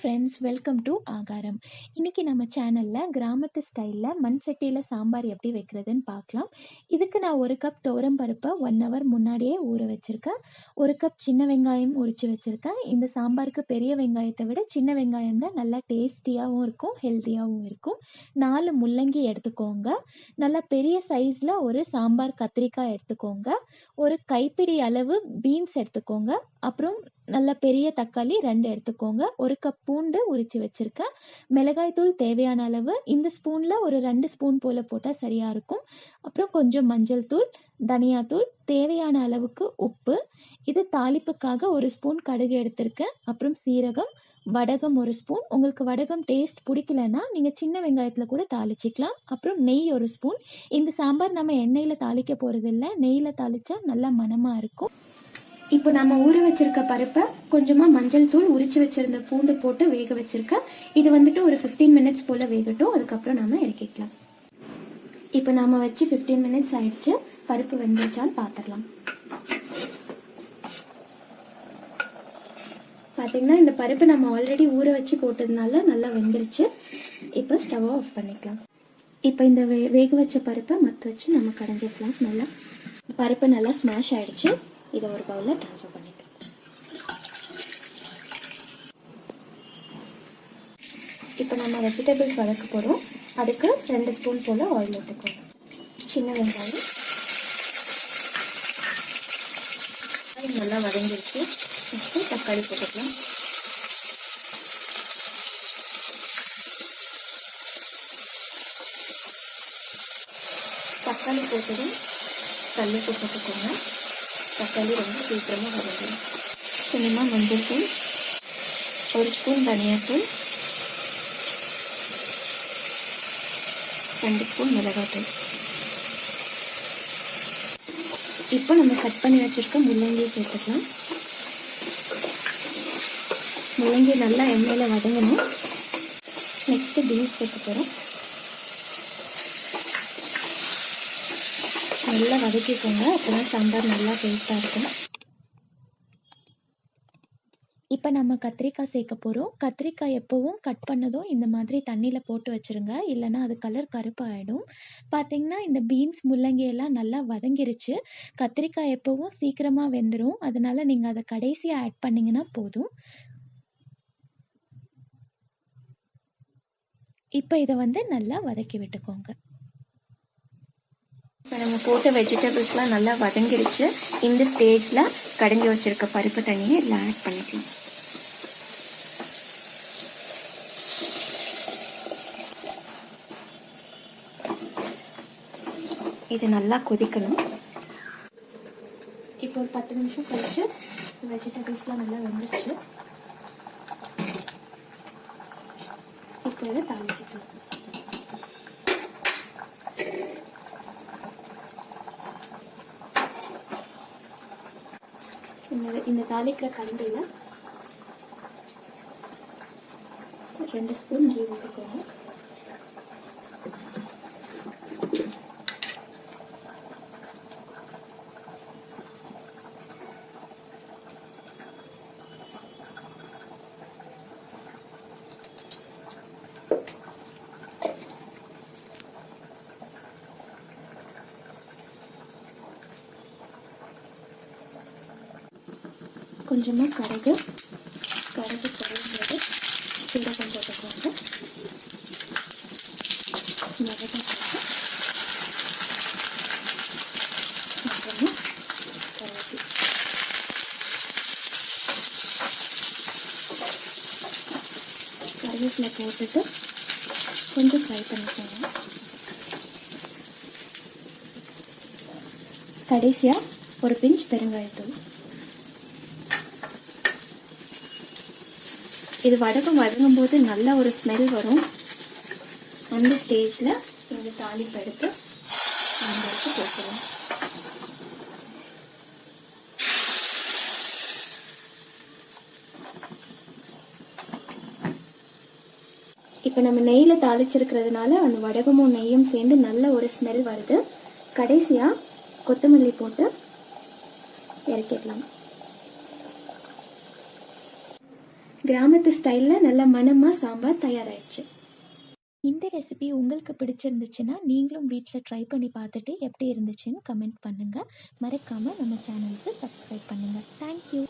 Friends, welcome to ஆகாரம். இன்னைக்கு நம்ம சேனலில் கிராமத்து ஸ்டைலில் மண் சட்டியில் சாம்பார் எப்படி வைக்கிறதுன்னு பார்க்கலாம். இதுக்கு நான் 1 கப் துவரம் பருப்பை 1 ஹவர் முன்னாடியே ஊற வச்சுருக்கேன். 1 கப் சின்ன வெங்காயம் உரித்து வச்சுருக்கேன். இந்த சாம்பாருக்கு பெரிய வெங்காயத்தை விட சின்ன வெங்காயம் தான் நல்லா டேஸ்டியாகவும் இருக்கும், ஹெல்த்தியாகவும் இருக்கும். 4 முள்ளங்கி எடுத்துக்கோங்க. நல்லா பெரிய சைஸில் ஒரு சாம்பார் கத்திரிக்காய் எடுத்துக்கோங்க. ஒரு கைப்பிடி அளவு பீன்ஸ் எடுத்துக்கோங்க. அப்புறம் நல்ல பெரிய தக்காளி 2 எடுத்துக்கோங்க. 1 கப் பூண்டு உரித்து வச்சுருக்கேன். மிளகாய் தூள் தேவையான அளவு, இந்த ஸ்பூனில் ஒரு 2 ஸ்பூன் போல் போட்டால் சரியாக இருக்கும். அப்புறம் கொஞ்சம் மஞ்சள் தூள், தனியாத்தூள், தேவையான அளவுக்கு உப்பு. இது தாளிப்புக்காக 1 ஸ்பூன் கடுகு எடுத்திருக்கேன். அப்புறம் சீரகம், வடகம் 1 ஸ்பூன். உங்களுக்கு வடகம் டேஸ்ட் பிடிக்கலன்னா நீங்கள் சின்ன வெங்காயத்தில் கூட தாளிச்சிக்கலாம். அப்புறம் நெய் 1 ஸ்பூன். இந்த சாம்பார் நம்ம எண்ணெயில் தாளிக்க போகிறதில்ல, நெய்யில் தாளித்தா நல்லா மணமாக இருக்கும். இப்போ நம்ம ஊற வச்சிருக்க பருப்பை கொஞ்சமாக மஞ்சள் தூள், உரிச்சு வச்சிருந்த பூண்டு போட்டு வேக வச்சிருக்கேன். இது வந்துட்டு ஒரு 15 மினிட்ஸ் போல் வேகட்டும். அதுக்கப்புறம் நம்ம இறக்கிக்கலாம். இப்போ நம்ம வச்சு 15 மினிட்ஸ் ஆயிடுச்சு. பருப்பு வெந்துருச்சான்னு பார்த்துடலாம். பார்த்தீங்கன்னா இந்த பருப்பு நம்ம ஆல்ரெடி ஊற வச்சு போட்டதுனால நல்லா வெந்துருச்சு. இப்போ ஸ்டவ்வை ஆஃப் பண்ணிக்கலாம். இப்போ இந்த வேக வச்ச பருப்பை மற்ற வச்சு நம்ம கடைஞ்சிக்கலாம். நல்லா பருப்பு நல்லா ஸ்மாஷ் ஆயிடுச்சு. இதை ஒரு பவுலில் ட்ரான்ஸ்ஃபர் பண்ணிக்கலாம். இப்போ நம்ம வெஜிடபிள்ஸ் வதக்க போகிறோம். அதுக்கு 2 ஸ்பூன் போல் ஆயில் எடுத்துக்கோங்க. சின்ன வெங்காயம் நல்லா வதங்கிடுச்சு. நெக்ஸ்ட்டு தக்காளி போட்டுக்கலாம். தக்காளி போட்டதும் கல்லுப்பு போட்டுக்கோங்க. தக்காளி ரொம்ப சீக்கிரமாக வதங்கிடும். கொஞ்சமாக மஞ்சள் தூள், 1 ஸ்பூன் தனியாத்தூள், 2 ஸ்பூன் மிளகாத்தூள். இப்போ நம்ம கட் பண்ணி வச்சுருக்க முள்ளங்கியை சேர்த்துக்கலாம். முள்ளங்கி நல்லா எண்ணெயில் வதங்கணும். நெக்ஸ்ட்டு பீன்ஸ் சேர்த்து போகிறோம். நல்லா வதக்கிக்கோங்க. அப்போதான் சாம்பார் நல்லா டேஸ்ட்டாக இருக்கும். இப்போ நம்ம கத்திரிக்காய் சேர்க்க போகிறோம். கத்திரிக்காய் எப்போவும் கட் பண்ணதும் இந்த மாதிரி தண்ணியில் போட்டு வச்சுருங்க, இல்லைனா அது கலர் கருப்பாகிடும். பார்த்திங்கன்னா இந்த பீன்ஸ் முள்ளங்கியெல்லாம் நல்லா வதங்கிருச்சு. கத்திரிக்காய் எப்போவும் சீக்கிரமாக வெந்துடும், அதனால் நீங்கள் அதை கடைசியாக ஆட் பண்ணிங்கன்னா போதும். இப்போ இதை நல்லா வதக்கி விட்டுக்கோங்க. இப்போ நம்ம போட்ட வெஜிடபிள்ஸ்லாம் நல்லா வதங்கிடுச்சு. இந்த ஸ்டேஜில் கடைஞ்சி வச்சுருக்க பருப்பு தண்ணியை இதில் ஆட் பண்ணிக்கலாம். இது நல்லா கொதிக்கணும். இப்போ ஒரு 10 நிமிஷம் கழிச்சு வெஜிடபிள்ஸ்லாம் நல்லா வெந்துருச்சு. இப்போ இதை தாளிச்சிக்கலாம். இந்த தாளிக்கிற கரண்டியில் 2 ஸ்பூன் கீ ஊற்றிக்கோங்க. கொஞ்சமாக கடுகு பொரிஞ்சது சீரகம் போட்டுக்கோங்க. மிளகாய் போட்டு அப்புறமா கருவேப்பிலை போட்டுட்டு கொஞ்சம் ஃப்ரை பண்ணிக்கோங்க. கடைசியாக ஒரு பிஞ்ச் பெருங்காயத்தூள். இது வதங்கும் போது நல்ல ஒரு ஸ்மெல் வரும். அந்த ஸ்டேஜில் இந்த தாளிப்பு எடுத்து நம்மளுக்கு போட்டுக்கலாம். இப்போ நம்ம நெய்யில் தாளிச்சிருக்கிறதுனால அந்த வடகமும் நெய்யும் சேர்ந்து நல்ல ஒரு ஸ்மெல் வருது. கடைசியாக கொத்தமல்லி போட்டு இறக்கிடலாம். கிராமத்து ஸ்டைலில் நல்ல மணமாக சாம்பார் தயாராகிடுச்சு. இந்த ரெசிபி உங்களுக்கு பிடிச்சிருந்துச்சுன்னா நீங்களும் வீட்டில் ட்ரை பண்ணி பார்த்துட்டு எப்படி இருந்துச்சுன்னு கமெண்ட் பண்ணுங்கள். மறக்காமல் நம்ம சேனலுக்கு சப்ஸ்கிரைப் பண்ணுங்கள். தேங்க்யூ.